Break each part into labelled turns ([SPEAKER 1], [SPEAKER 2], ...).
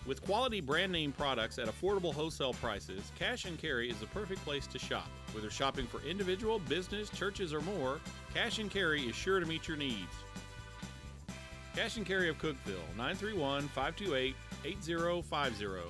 [SPEAKER 1] With quality brand name products at affordable wholesale prices, Cash and Carry is the perfect place to shop. Whether shopping for individual, business, churches, or more, Cash and Carry is sure to meet your needs. Cash and Carry of Cookeville, 931-528-8050.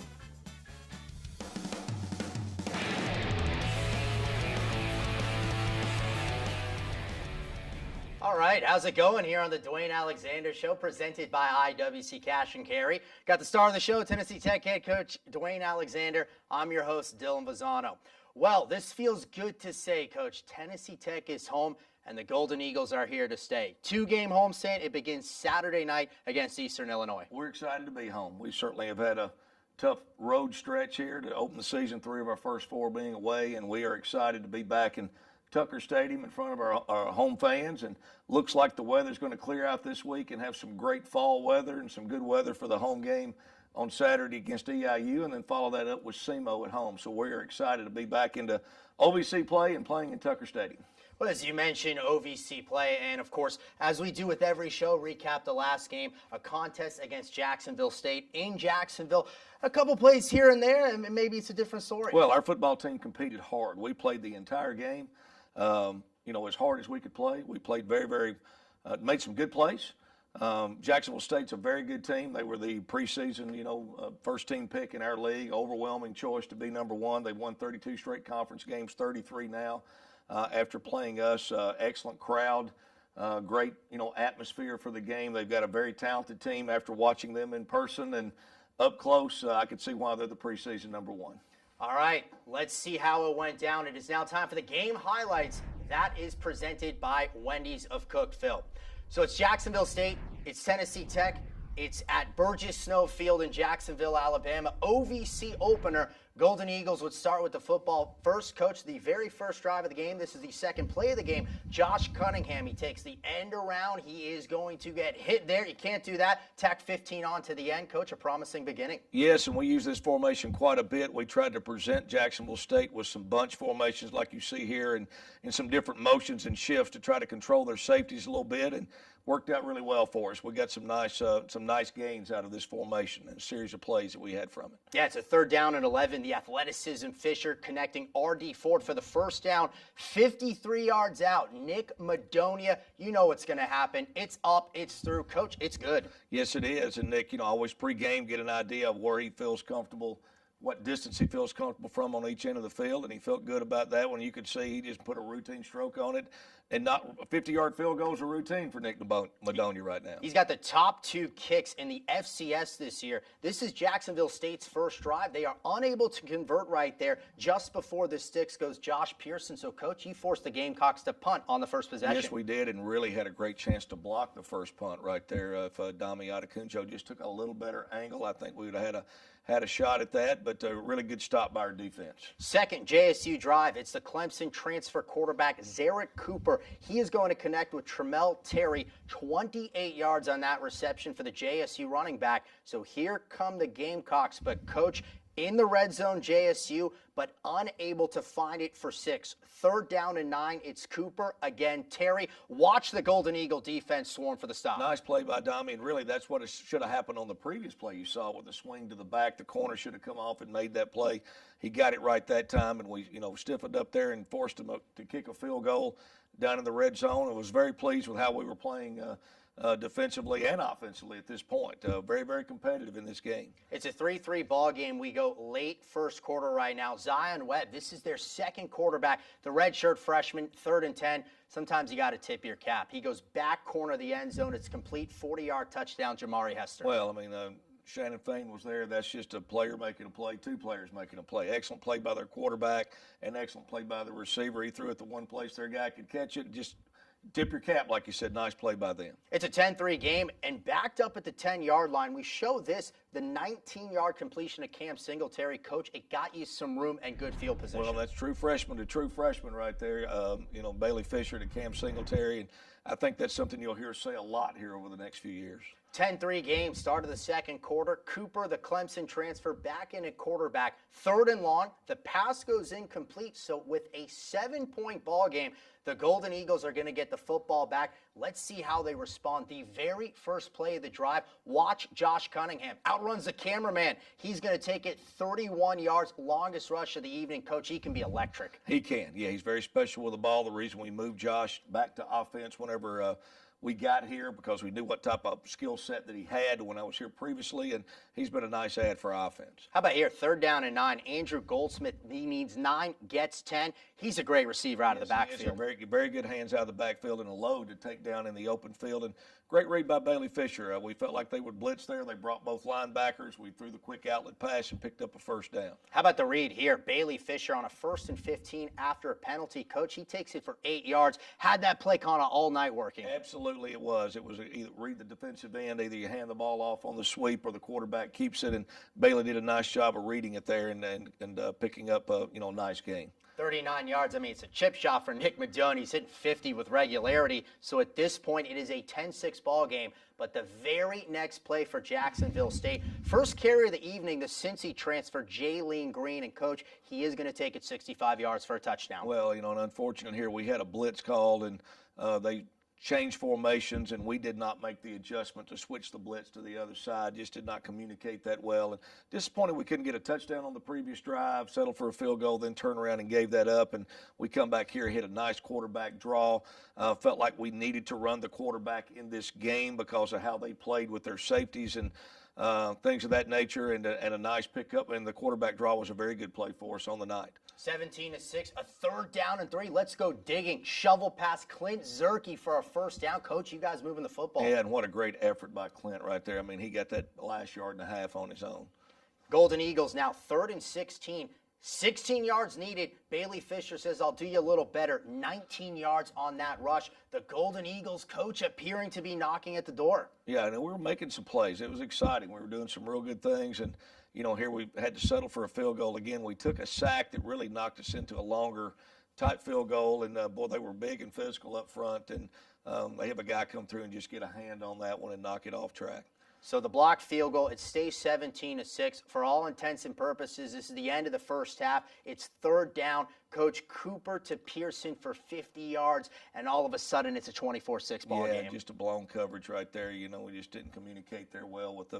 [SPEAKER 2] All right, how's it going here on the Dewayne Alexander Show, presented by IWC Cash and Carry? Got the star of the show, Tennessee Tech head coach Dewayne Alexander. I'm your host, Dylan Vazzano. Well, this feels good to say, Coach. Tennessee Tech is home, and the Golden Eagles are here to stay. 2-game homestand. It begins Saturday night against Eastern Illinois.
[SPEAKER 3] We're excited to be home. We certainly have had a tough road stretch here to open the season, 3 of our first 4 being away, and we are excited to be back in Tucker Stadium in front of our home fans, and looks like the weather's going to clear out this week and have some great fall weather and some good weather for the home game on Saturday against EIU, and then follow that up with SEMO at home. So we're excited to be back into OVC play and playing in Tucker Stadium.
[SPEAKER 2] Well, as you mentioned, OVC play, and of course, as we do with every show, recap the last game, a contest against Jacksonville State in Jacksonville. A couple plays here and there, and maybe it's a different story.
[SPEAKER 3] Well, our football team competed hard. We played the entire game. As hard as we could play. We played made some good plays. Jacksonville State's a very good team. They were the preseason, first team pick in our league, overwhelming choice to be number 1. They've won 32 straight conference games, 33 now after playing us. Excellent crowd, great, atmosphere for the game. They've got a very talented team. After watching them in person and up close, I could see why they're the preseason number 1.
[SPEAKER 2] All right, let's see how it went down. It is now time for the game highlights. That is presented by Wendy's of Cookeville. So it's Jacksonville State, it's Tennessee Tech, it's at Burgess Snow Field in Jacksonville, Alabama. OVC opener. Golden Eagles would start with the football first. Coach, the very first drive of the game. This is the second play of the game. Josh Cunningham, he takes the end around. He is going to get hit there. You can't do that. Tack 15 on to the end. Coach, a promising beginning.
[SPEAKER 3] Yes, and we use this formation quite a bit. We tried to present Jacksonville State with some bunch formations like you see here, and in some different motions and shifts to try to control their safeties a little bit, and worked out really well for us. We got some nice gains out of this formation and a series of plays that we had from it.
[SPEAKER 2] Yeah, it's a 3rd down and 11. The athleticism, Fisher connecting R.D. Ford for the first down. 53 yards out. Nick Madonia, you know what's going to happen. It's up, it's through. Coach, it's good.
[SPEAKER 3] Yes, it is. And Nick, always pregame get an idea of where he feels comfortable, what distance he feels comfortable from on each end of the field, and he felt good about that one. You could see he just put a routine stroke on it, and not a 50-yard field goal is a routine for Nick Madonia right now.
[SPEAKER 2] He's got the top 2 kicks in the FCS this year. This is Jacksonville State's first drive. They are unable to convert right there. Just before the sticks goes Josh Pearson. So, Coach, you forced the Gamecocks to punt on the first possession.
[SPEAKER 3] Yes, we did, and really had a great chance to block the first punt right there. If Dami Adekunjo just took a little better angle, I think we would have had a shot at that, but a really good stop by our defense.
[SPEAKER 2] Second JSU drive. It's the Clemson transfer quarterback, Zarek Cooper. He is going to connect with Tremel Terry. 28 yards on that reception for the JSU running back. So here come the Gamecocks. But, Coach, in the red zone, JSU, but unable to find it for 6. 3rd down and 9. It's Cooper. Again, Terry. Watch the Golden Eagle defense swarm for the stop.
[SPEAKER 3] Nice play by Dami, and really that's what should have happened on the previous play you saw with the swing to the back. The corner should have come off and made that play. He got it right that time, and we stiffened up there and forced him to kick a field goal down in the red zone. I was very pleased with how we were playing defensively and offensively at this point. Very, very competitive in this game.
[SPEAKER 2] It's a 3-3 ball game. We go late first quarter right now. Zion Webb, this is their second quarterback, the redshirt freshman, 3rd and 10. Sometimes you got to tip your cap. He goes back corner of the end zone. It's complete 40-yard touchdown, Jamari Hester.
[SPEAKER 3] Well, Shannon Fain was there. That's just a player making a play, 2 players making a play. Excellent play by their quarterback and excellent play by the receiver. He threw it to one place their guy could catch it. Just tip your cap, like you said. Nice play by them.
[SPEAKER 2] It's a 10-3 game, and backed up at the 10-yard line, we show this, the 19-yard completion of Cam Singletary. Coach, it got you some room and good field position.
[SPEAKER 3] Well, that's true freshman to true freshman right there. Bailey Fisher to Cam Singletary, and I think that's something you'll hear us say a lot here over the next few years.
[SPEAKER 2] 10-3 game, start of the second quarter. Cooper, the Clemson transfer, back in at quarterback. 3rd and long. The pass goes incomplete. So with a 7-point ball game, the Golden Eagles are going to get the football back. Let's see how they respond. The very first play of the drive, watch Josh Cunningham. Outruns the cameraman. He's going to take it 31 yards, longest rush of the evening. Coach, he can be electric.
[SPEAKER 3] He can. Yeah, he's very special with the ball. The reason we moved Josh back to offense whenever we got here, because we knew what type of skill set that he had when I was here previously, and he's been a nice add for offense.
[SPEAKER 2] How about here, 3rd down and 9. Andrew Goldsmith, he needs 9, gets 10. He's a great receiver out of the backfield.
[SPEAKER 3] Very, very good hands out of the backfield and a load to take down in the open field. And great read by Bailey Fisher. We felt like they would blitz there. They brought both linebackers. We threw the quick outlet pass and picked up a 1st down.
[SPEAKER 2] How about the read here? Bailey Fisher on a 1st and 15 after a penalty. Coach, he takes it for 8 yards. Had that play kind of all night working.
[SPEAKER 3] Absolutely it was. It was either read the defensive end, either you hand the ball off on the sweep or the quarterback keeps it. And Bailey did a nice job of reading it there and picking up a nice gain.
[SPEAKER 2] 39 yards. I mean, it's a chip shot for Nick Madone. He's hitting 50 with regularity. So at this point, it is a 10-6 ball game. But the very next play for Jacksonville State, first carry of the evening, the Cincy transfer, Jaylene Green. And, Coach, he is going to take it 65 yards for a touchdown.
[SPEAKER 3] Well, and unfortunate here, we had a blitz called, and they changed formations, and we did not make the adjustment to switch the blitz to the other side. Just did not communicate that well. And disappointed we couldn't get a touchdown on the previous drive, settled for a field goal, then turn around and gave that up. And we come back here, hit a nice quarterback draw. Felt like we needed to run the quarterback in this game because of how they played with their safeties and things of that nature, and a nice pickup. And the quarterback draw was a very good play for us on the night.
[SPEAKER 2] 17-6, a 3rd down and 3. Let's go digging. Shovel pass, Clint Zerke for a 1st down. Coach, you guys moving the football.
[SPEAKER 3] Yeah, and what a great effort by Clint right there. I mean, he got that last 1.5 yards on his own.
[SPEAKER 2] Golden Eagles now 3rd and 16. 16 yards needed. Bailey Fisher says, I'll do you a little better. 19 yards on that rush. The Golden Eagles coach appearing to be knocking at the door.
[SPEAKER 3] Yeah, and we were making some plays. It was exciting. We were doing some real good things. And, here we had to settle for a field goal again. We took a sack that really knocked us into a longer type field goal. And, boy, they were big and physical up front. And they have a guy come through and just get a hand on that one and knock it off track.
[SPEAKER 2] So the blocked field goal, it stays 17-6. For all intents and purposes, this is the end of the first half. It's 3rd down. Coach Cooper to Pearson for 50 yards, and all of a sudden it's a 24-6 ball game.
[SPEAKER 3] Yeah, just a blown coverage right there. We just didn't communicate there well with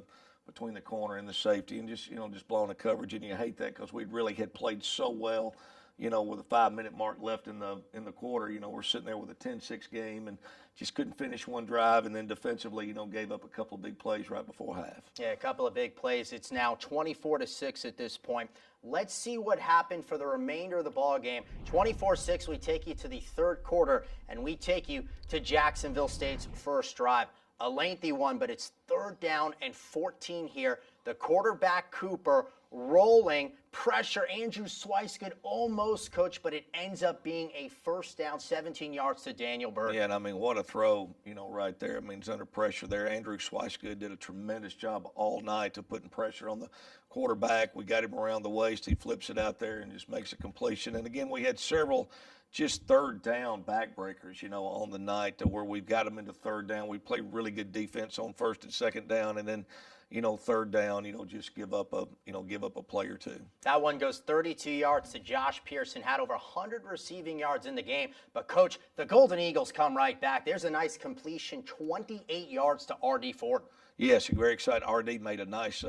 [SPEAKER 3] between the corner and the safety, and just blowing a coverage, and you hate that because we really had played so well. With a 5-minute mark left in the quarter, we're sitting there with a 10-6 game and just couldn't finish one drive, and then defensively, gave up a couple of big plays right before half.
[SPEAKER 2] Yeah, a couple of big plays. It's now 24-6 at this point. Let's see what happened for the remainder of the ball game. 24-6, we take you to the 3rd quarter, and we take you to Jacksonville State's first drive. A lengthy one, but it's 3rd down and 14 here. The quarterback, Cooper, rolling, pressure. Andrew Swicegood almost, Coach, but it ends up being a 1st down, 17 yards to Daniel Burke.
[SPEAKER 3] Yeah, and I mean, what a throw, right there. I mean, he's under pressure there. Andrew Swicegood did a tremendous job all night of putting pressure on the quarterback. We got him around the waist. He flips it out there and just makes a completion. And, again, we had several just 3rd down backbreakers, on the night to where we've got them into 3rd down. We played really good defense on 1st and 2nd down, and then, 3rd down, just give up a play or two.
[SPEAKER 2] That one goes 32 yards to Josh Pearson, had over 100 receiving yards in the game. But, Coach, the Golden Eagles come right back. There's a nice completion, 28 yards to R.D. Ford.
[SPEAKER 3] Yes, very excited. R.D. made a nice,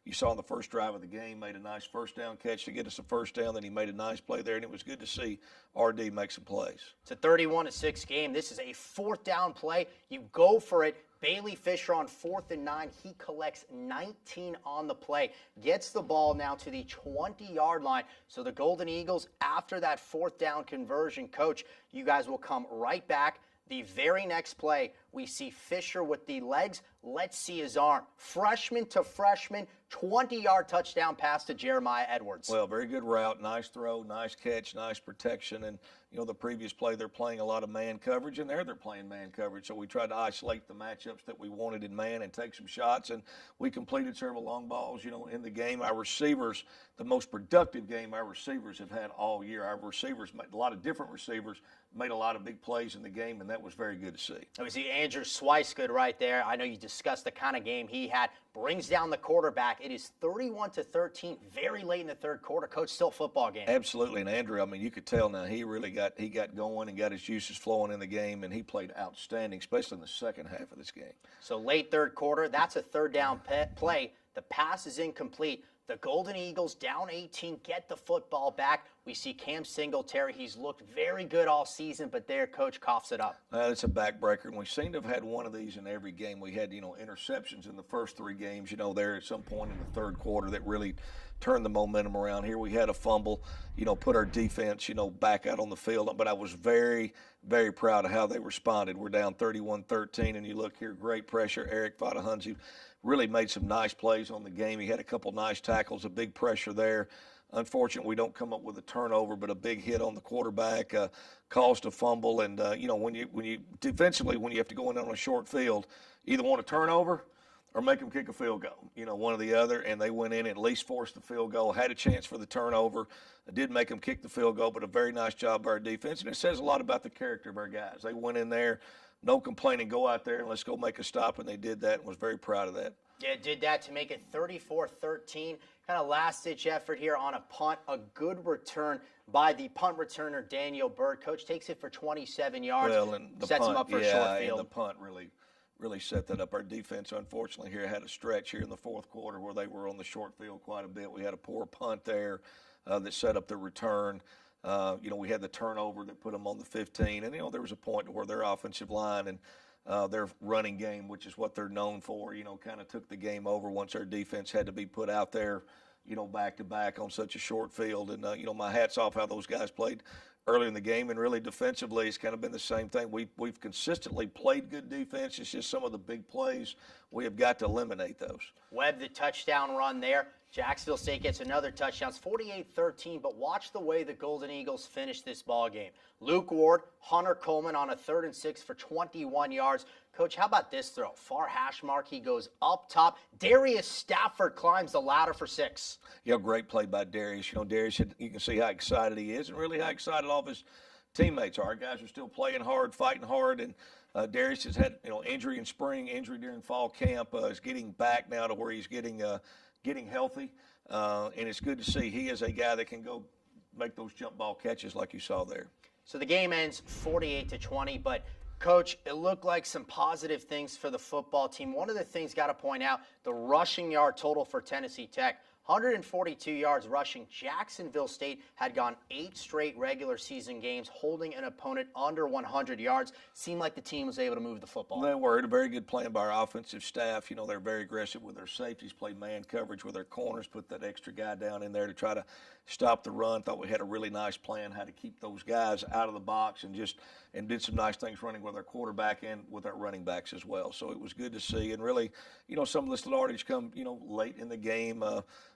[SPEAKER 3] you saw in the first drive of the game, made a nice 1st down catch to get us a 1st down. Then he made a nice play there, and it was good to see R.D. make some plays.
[SPEAKER 2] It's a 31-6 game. This is a 4th down play. You go for it. Bailey Fisher on 4th and 9. He collects 19 on the play. Gets the ball now to the 20-yard line. So the Golden Eagles, after that 4th down conversion, Coach, you guys will come right back. The very next play, we see Fisher with the legs. Let's see his arm. Freshman to freshman, 20-yard touchdown pass to Jeremiah Edwards.
[SPEAKER 3] Well, very good route, nice throw, nice catch, nice protection. And, the previous play, they're playing a lot of man coverage, and they're playing man coverage. So we tried to isolate the matchups that we wanted in man and take some shots. And we completed several long balls, in the game. Our receivers, the most productive game our receivers have had all year. Our receivers, a lot of different receivers, made a lot of big plays in the game, and that was very good to see.
[SPEAKER 2] We see Andrew Swicegood right there. I know you discuss the kind of game he had. Brings down the quarterback. It is 31-13, very late in the third quarter. Coach, still football game.
[SPEAKER 3] Absolutely, and Andrew, I mean, you could tell now he got going and got his juices flowing in the game, and he played outstanding, especially in the second half of this game.
[SPEAKER 2] So late third quarter, that's a third down play. The pass is incomplete. The Golden Eagles, down 18, get the football back. We see Cam Singletary. He's looked very good all season, but there, Coach coughs it up.
[SPEAKER 3] It's a backbreaker, and we seem to have had one of these in every game. We had, interceptions in the first three games, there at some point in the third quarter that really turned the momentum around. Here we had a fumble, put our defense, back out on the field. But I was very, very proud of how they responded. We're down 31-13, and you look here, great pressure. Eric Fadahunzi really made some nice plays on the game. He had a couple nice tackles, a big pressure there. Unfortunately, we don't come up with a turnover, but a big hit on the quarterback caused a fumble. And when you defensively, when you have to go in on a short field, either want a turnover or make them kick a field goal. One or the other. And they went in and at least forced the field goal, had a chance for the turnover. Did make them kick the field goal, but a very nice job by our defense. And it says a lot about the character of our guys. They went in there, no complaining, go out there and let's go make a stop. And they did that and was very proud of that.
[SPEAKER 2] Yeah, did that to make it 34-13. Kind of last-ditch effort here on a punt. A good return by the punt returner, Daniel Bird. Coach takes it for 27 yards.
[SPEAKER 3] Well, and the
[SPEAKER 2] sets
[SPEAKER 3] punt,
[SPEAKER 2] him up for a short
[SPEAKER 3] and
[SPEAKER 2] field.
[SPEAKER 3] the punt really set that up. Our defense, unfortunately, here had a stretch here in the fourth quarter where they were on the short field quite a bit. We had a poor punt there that set up the return. We had the turnover that put them on the 15. And, there was a point where their offensive line and their running game, which is what they're known for, kind of took the game over once our defense had to be put out there, back to back on such a short field. And, my hat's off how those guys played early in the game. And really defensively, it's kind of been the same thing. We've consistently played good defense. It's just some of the big plays, we have got to eliminate those.
[SPEAKER 2] Webb, the touchdown run there. Jacksonville State gets another touchdown. It's 48-13, but watch the way the Golden Eagles finish this ball game. Luke Ward, Hunter Coleman on a 3rd and 6 for 21 yards. Coach, how about this throw? Far hash mark, he goes up top. Darius Stafford climbs the ladder for 6.
[SPEAKER 3] Yeah, great play by Darius. Darius, you can see how excited he is and really how excited all of his teammates are. Our guys are still playing hard, fighting hard, and Darius has had injury in spring, injury during fall camp. Is getting back now to where he's getting healthy, and it's good to see he is a guy that can go make those jump ball catches like you saw there.
[SPEAKER 2] So the game ends 48-20, but Coach, it looked like some positive things for the football team. One of the things got to point out, the rushing yard total for Tennessee Tech. 142 yards rushing. Jacksonville State had gone 8 straight regular season games holding an opponent under 100 yards. Seemed like the team was able to move the football.
[SPEAKER 3] They were. A very good plan by our offensive staff. They're very aggressive with their safeties, played man coverage with their corners, put that extra guy down in there to try to stop the run. Thought we had a really nice plan how to keep those guys out of the box and did some nice things running with our quarterback and with our running backs as well. So it was good to see. And really, some of this yardage come, late in the game.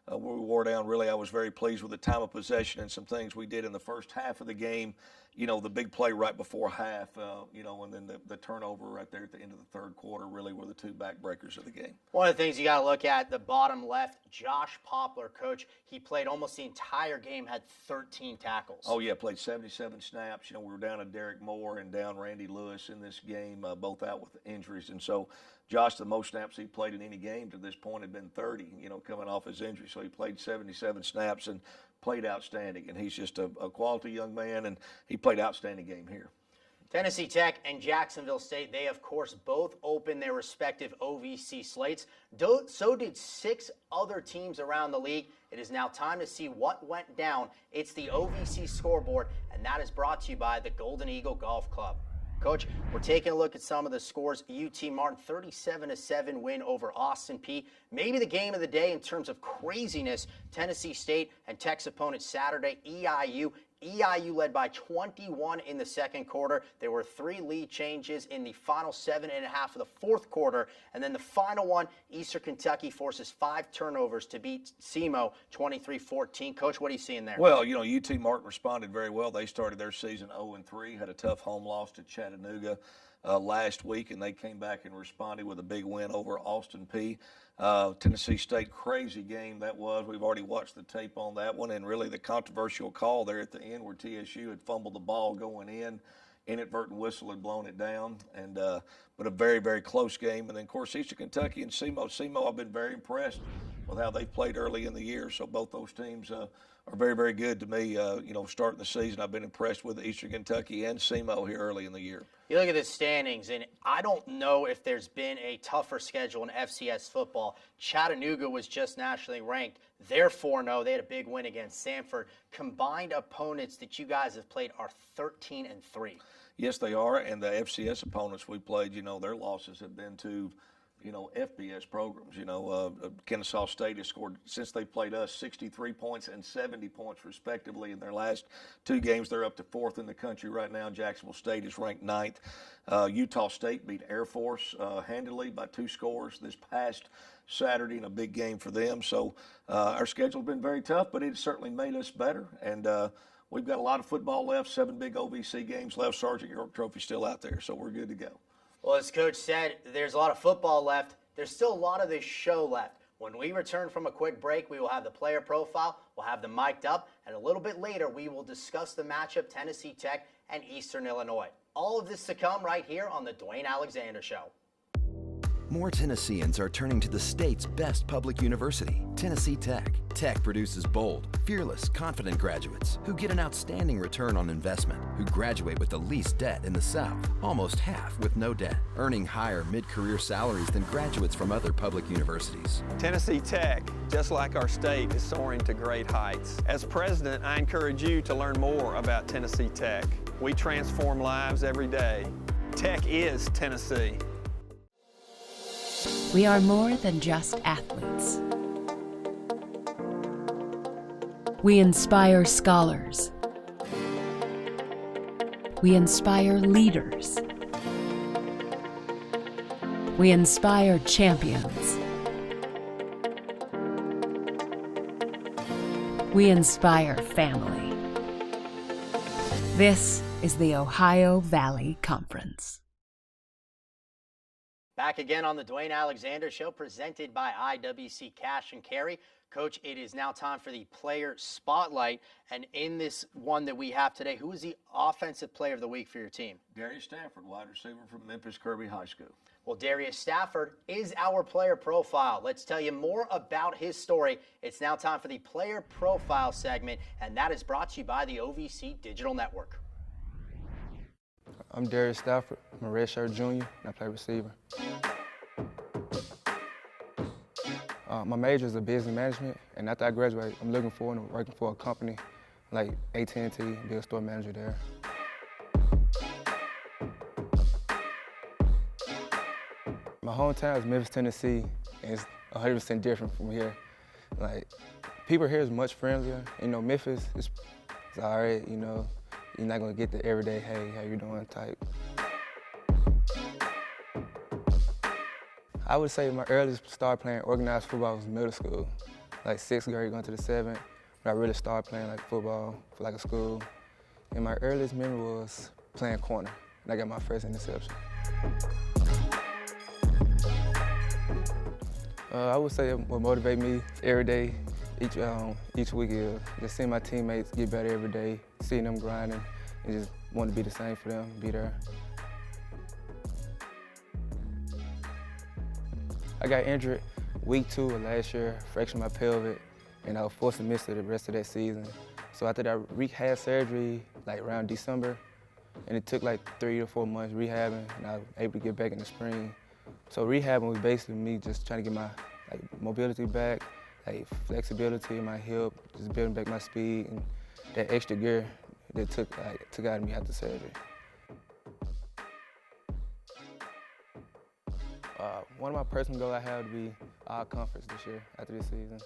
[SPEAKER 3] Where we wore down, really, I was very pleased with the time of possession and some things we did in the first half of the game. The big play right before half, and then the turnover right there at the end of the third quarter really were the two backbreakers of the game.
[SPEAKER 2] One of the things you got to look at, the bottom left, Josh Poplar, Coach, he played almost the entire game, had 13 tackles.
[SPEAKER 3] Oh, yeah, played 77 snaps. We were down to Derek Moore and down Randy Lewis in this game, both out with injuries. And so Josh, the most snaps he played in any game to this point had been 30, coming off his injury. So he played 77 snaps and played outstanding. And he's just a quality young man, and he played outstanding game here.
[SPEAKER 2] Tennessee Tech and Jacksonville State, they, of course, both opened their respective OVC slates. So did 6 other teams around the league. It is now time to see what went down. It's the OVC scoreboard, and that is brought to you by the Golden Eagle Golf Club. Coach, we're taking a look at some of the scores. UT Martin, 37-7 win over Austin Peay. Maybe the game of the day in terms of craziness. Tennessee State and Tech's opponent Saturday, EIU. EIU led by 21 in the second quarter. There were 3 lead changes in the final 7.5 of the fourth quarter. And then the final one, Eastern Kentucky forces 5 turnovers to beat SEMO 23-14. Coach, what are you seeing there?
[SPEAKER 3] Well, UT Martin responded very well. They started their season 0-3, had a tough home loss to Chattanooga last week, and they came back and responded with a big win over Austin Peay. Tennessee State, crazy game that was. We've already watched the tape on that one, and really the controversial call there at the end where TSU had fumbled the ball going in. inadvertent whistle had blown it down, and but a very, very close game. And then, of course, Eastern Kentucky and SEMO. SEMO, I've been very impressed with how they've played early in the year. So both those teams are very, very good to me. Starting the season, I've been impressed with Eastern Kentucky and SEMO here early in the year.
[SPEAKER 2] You look at the standings, and I don't know if there's been a tougher schedule in FCS football. Chattanooga was just nationally ranked. They're 4-0. They had a big win against Sanford. Combined opponents that you guys have played are 13-3.
[SPEAKER 3] Yes, they are, and the FCS opponents we played, their losses have been to, FBS programs. Kennesaw State has scored, since they played us, 63 points and 70 points respectively in their last two games. They're up to 4th in the country right now. Jacksonville State is ranked 9th. Utah State beat Air Force handily by 2 scores this past Saturday in a big game for them. So our schedule's been very tough, but it's certainly made us better. And we've got a lot of football left, 7 big OVC games left. Sergeant York Trophy still out there, so we're good to go.
[SPEAKER 2] Well, as Coach said, there's a lot of football left. There's still a lot of this show left. When we return from a quick break, we will have the player profile, we'll have them mic'd up, and a little bit later we will discuss the matchup Tennessee Tech and Eastern Illinois. All of this to come right here on the Dwayne Alexander Show.
[SPEAKER 4] More Tennesseans are turning to the state's best public university, Tennessee Tech. Tech produces bold, fearless, confident graduates who get an outstanding return on investment, who graduate with the least debt in the South, almost half with no debt, earning higher mid-career salaries than graduates from other public universities.
[SPEAKER 5] Tennessee Tech, just like our state, is soaring to great heights. As president, I encourage you to learn more about Tennessee Tech. We transform lives every day. Tech is Tennessee.
[SPEAKER 6] We are more than just athletes. We inspire scholars. We inspire leaders. We inspire champions. We inspire family. This is the Ohio Valley Conference.
[SPEAKER 2] Back again on the Dwayne Alexander Show, presented by IWC Cash and Carry. Coach, it is now time for the player spotlight. And in this one that we have today, who is the offensive player of the week for your team?
[SPEAKER 3] Darius Stafford, wide receiver from Memphis Kirby High School.
[SPEAKER 2] Well, Darius Stafford is our player profile. Let's tell you more about his story. It's now time for the player profile segment, and that is brought to you by the OVC Digital Network.
[SPEAKER 7] I'm Darius Stafford. I'm a redshirt junior, and I play receiver. My major is business management, and after I graduate, I'm looking forward to working for a company like AT&T, be a store manager there. My hometown is Memphis, Tennessee, and it's 100% different from here. Like, people here is much friendlier. Memphis is all right, you're not gonna get the everyday, hey, how you doing type. I would say my earliest start playing organized football was middle school, like 6th grade going to the 7th, but I really started playing like football for like a school. And my earliest memory was playing corner, and I got my first interception. I would say what motivates me every day, each week is just seeing my teammates get better every day, seeing them grinding, and just want to be the same for them, be there. I got injured week 2 of last year, fractured my pelvic, and I was forced to miss the rest of that season. So after that, had surgery like around December, and it took like 3 to 4 months rehabbing, and I was able to get back in the spring. So rehabbing was basically me just trying to get my mobility back, flexibility in my hip, just building back my speed, and that extra gear that took out of me after surgery. One of my personal goals I have to be all conference this year after this season.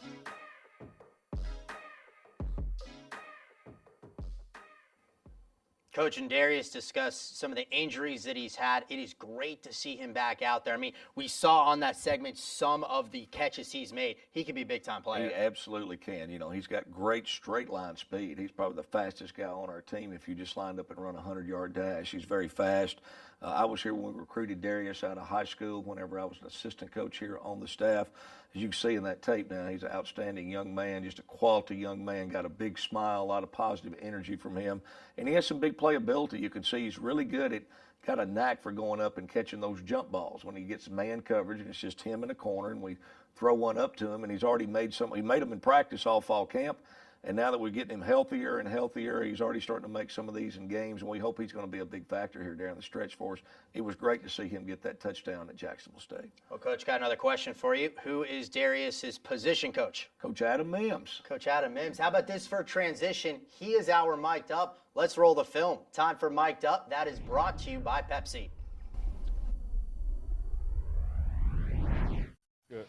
[SPEAKER 2] Coach and Darius discussed some of the injuries that he's had. It is great to see him back out there. I mean, we saw on that segment some of the catches he's made. He can be a big-time player.
[SPEAKER 3] He absolutely can. He's got great straight-line speed. He's probably the fastest guy on our team if you just lined up and run a 100-yard dash. He's very fast. I was here when we recruited Darius out of high school whenever I was an assistant coach here on the staff. As you can see in that tape now, he's an outstanding young man, just a quality young man, got a big smile, a lot of positive energy from him. And he has some big playability. You can see he's really good at, got a knack for going up and catching those jump balls when he gets man coverage and it's just him in the corner and we throw one up to him, and he's already made some. He made them in practice all fall camp. And now that we're getting him healthier and healthier, he's already starting to make some of these in games, and we hope he's going to be a big factor here down the stretch for us. It was great to see him get that touchdown at Jacksonville State.
[SPEAKER 2] Well, Coach, got another question for you. Who is Darius's position coach?
[SPEAKER 3] Coach Adam Mims.
[SPEAKER 2] Coach Adam Mims. How about this for a transition? He is our Mic'd Up. Let's roll the film. Time for Mic'd Up. That is brought to you by Pepsi.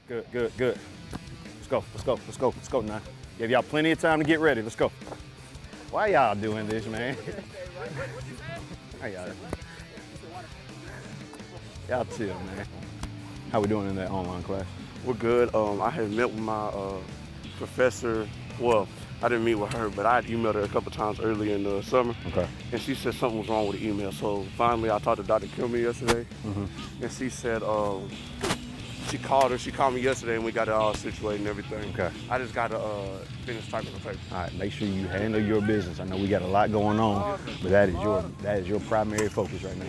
[SPEAKER 8] Good. Let's go now. Give y'all plenty of time to get ready. Let's go. Why y'all doing this, man? Y'all chill, man. How we doing in that online class?
[SPEAKER 9] We're good. I had met with my professor. Well, I didn't meet with her, but I had emailed her a couple times early in the summer. Okay. And she said something was wrong with the email. So finally, I talked to Dr. Kilmer yesterday, and she said she called me yesterday, and we got it all situated and everything. Okay. I just got to finish typing the paper.
[SPEAKER 8] All right, make sure you handle your business. I know we got a lot going on, but that is your primary focus right now.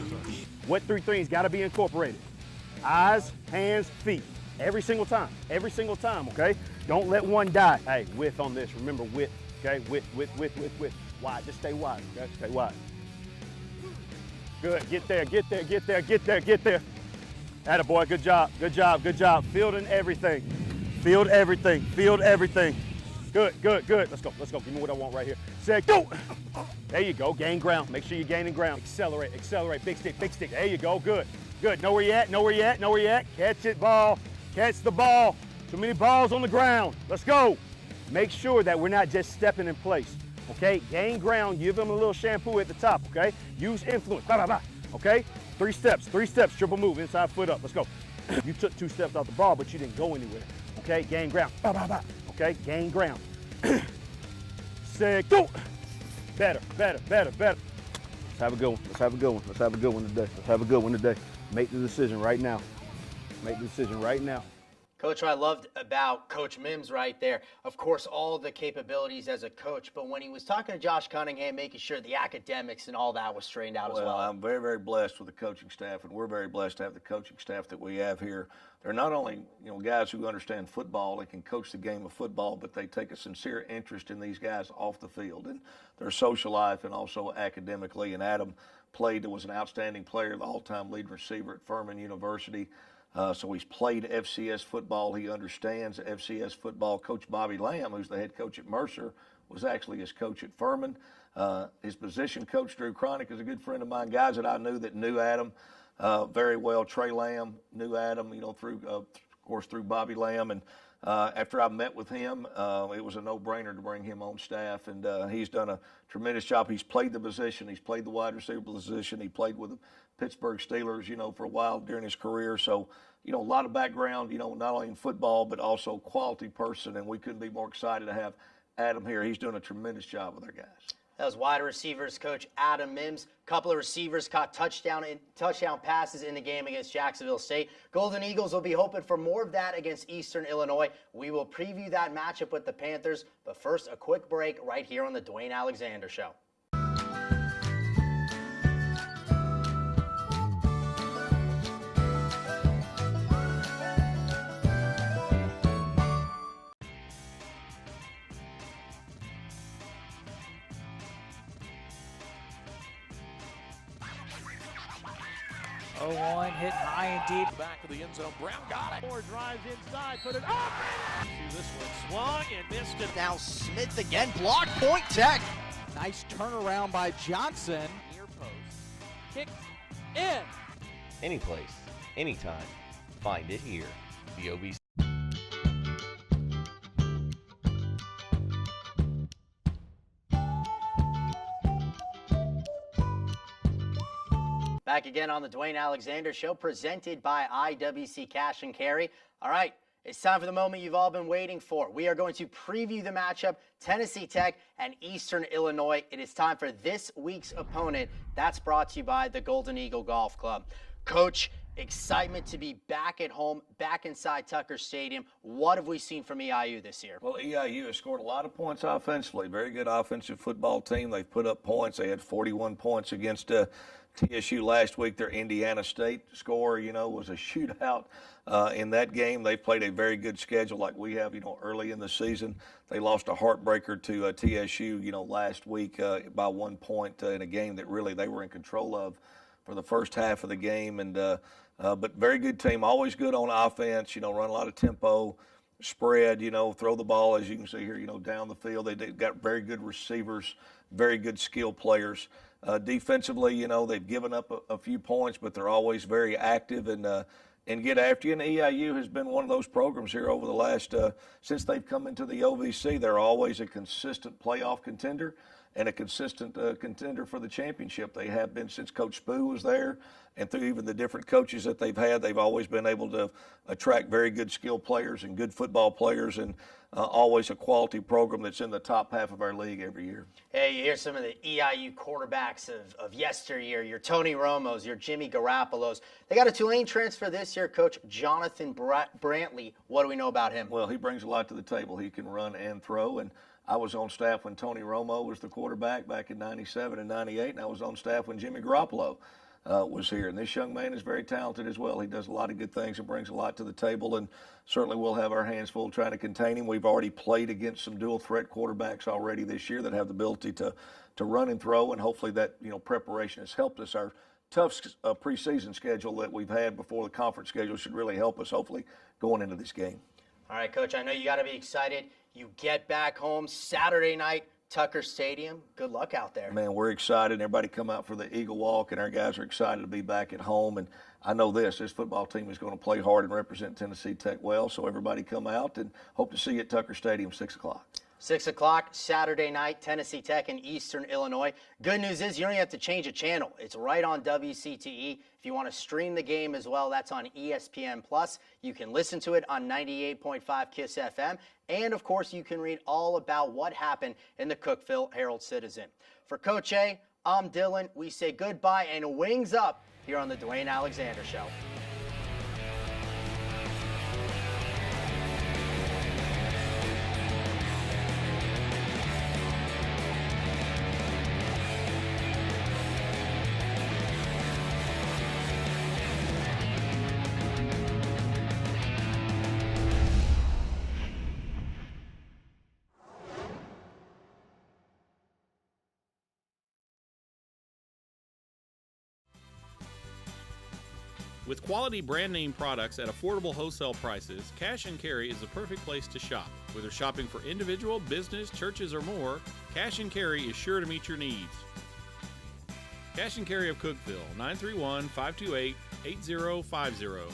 [SPEAKER 8] What 3 things got to be incorporated? Eyes, hands, feet. Every single time, okay? Don't let one die. Hey, width on this. Remember width, okay? Width. Wide, just stay wide, okay? Stay wide. Good, get there. Attaboy, good job. Fielding everything. Field everything. Good. Let's go. Give me what I want right here. Set, go. There you go, gain ground. Make sure you're gaining ground. Accelerate. Big stick. There you go, good. Know where you at. Catch it, ball. Catch the ball. Too many balls on the ground. Let's go. Make sure that we're not just stepping in place, okay? Gain ground, give them a little shampoo at the top, okay? Use influence, okay? 3 steps, triple move, inside foot up, let's go. You took 2 steps off the ball, but you didn't go anywhere, okay? Gain ground, okay? Gain ground. Say, go. Better. Let's have a good one today. Make the decision right now.
[SPEAKER 2] Coach, what I loved about Coach Mims right there, of course, all the capabilities as a coach, but when he was talking to Josh Cunningham, making sure the academics and all that was straightened out as well.
[SPEAKER 3] I'm very, very blessed with the coaching staff, and we're very blessed to have the coaching staff that we have here. They're not only, guys who understand football and can coach the game of football, but they take a sincere interest in these guys off the field and their social life and also academically. And Adam was an outstanding player, the all-time lead receiver at Furman University. So he's played FCS football. He understands FCS football. Coach Bobby Lamb, who's the head coach at Mercer, was actually his coach at Furman. His position coach, Drew Cronick, is a good friend of mine. Guys that I knew that knew Adam very well. Trey Lamb knew Adam, through Bobby Lamb. And after I met with him, it was a no-brainer to bring him on staff. And he's done a tremendous job. He's played the position. He's played the wide receiver position. He played with the Pittsburgh Steelers, for a while during his career. So, a lot of background, not only in football, but also quality person. And we couldn't be more excited to have Adam here. He's doing a tremendous job with our guys.
[SPEAKER 2] That was wide receivers coach Adam Mims. A couple of receivers caught touchdown passes in the game against Jacksonville State. Golden Eagles will be hoping for more of that against Eastern Illinois. We will preview that matchup with the Panthers. But first, a quick break right here on the Dewayne Alexander Show.
[SPEAKER 10] One hit high and deep. Back of the end zone. Brown got it. Moore drives inside. Put it up. This one swung and missed it.
[SPEAKER 2] Now Smith again. Block point Tech.
[SPEAKER 10] Nice turnaround by Johnson. Near post. Kick in.
[SPEAKER 11] Any place, anytime. Find it here. The OVC.
[SPEAKER 2] Back again on the Dewayne Alexander Show, presented by IWC Cash and Carry. All right, It's time for the moment you've all been waiting for. We are going to preview the matchup, Tennessee Tech and Eastern Illinois. It is time for this week's opponent. That's brought to you by the Golden Eagle Golf Club. Coach, excitement to be back at home, back inside Tucker Stadium. What have we seen from EIU this year?
[SPEAKER 3] Well, EIU has scored a lot of points offensively. Very good offensive football team. They've put up points. They had 41 points against TSU last week. Their Indiana State score, was a shootout in that game. They played a very good schedule like we have, early in the season. They lost a heartbreaker to TSU, last week by 1 point in a game that really they were in control of for the first half of the game. And but very good team, always good on offense, run a lot of tempo, spread, throw the ball, as you can see here, down the field. They've got very good receivers, very good skill players. Defensively, they've given up a few points, but they're always very active and get after you. And EIU has been one of those programs here over the last, since they've come into the OVC, they're always a consistent playoff contender and a consistent contender for the championship. They have been since Coach Spoo was there, and through even the different coaches that they've had, they've always been able to attract very good skill players and good football players, and always a quality program that's in the top half of our league every year.
[SPEAKER 2] Hey, you hear some of the EIU quarterbacks of yesteryear, your Tony Romos, your Jimmy Garoppolo's. They got a Tulane transfer this year, Coach Jonathan Brantley. What do we know about him?
[SPEAKER 3] Well, he brings a lot to the table. He can run and throw, and I was on staff when Tony Romo was the quarterback back in 97 and 98, and I was on staff when Jimmy Garoppolo was here. And this young man is very talented as well. He does a lot of good things and brings a lot to the table, and certainly we'll have our hands full trying to contain him. We've already played against some dual threat quarterbacks already this year that have the ability to run and throw, and hopefully that preparation has helped us. Our tough preseason schedule that we've had before the conference schedule should really help us, hopefully, going into this game.
[SPEAKER 2] All right, Coach, I know you got to be excited. You get back home Saturday night, Tucker Stadium. Good luck out there.
[SPEAKER 3] Man, we're excited. Everybody come out for the Eagle Walk, and our guys are excited to be back at home. And I know this football team is going to play hard and represent Tennessee Tech well, so everybody come out and hope to see you at Tucker Stadium, 6 o'clock.
[SPEAKER 2] 6 o'clock, Saturday night, Tennessee Tech and Eastern Illinois. Good news is you don't even have to change a channel. It's right on WCTE. If you want to stream the game as well, that's on ESPN+. You can listen to it on 98.5 KISS FM. And, of course, you can read all about what happened in the Cookeville Herald-Citizen. For Coach A, I'm Dylan. We say goodbye and wings up here on the Dwayne Alexander Show.
[SPEAKER 1] With quality brand name products at affordable wholesale prices, Cash and Carry is the perfect place to shop. Whether shopping for individual, business, churches, or more, Cash and Carry is sure to meet your needs. Cash and Carry of Cookeville, 931-528-8050.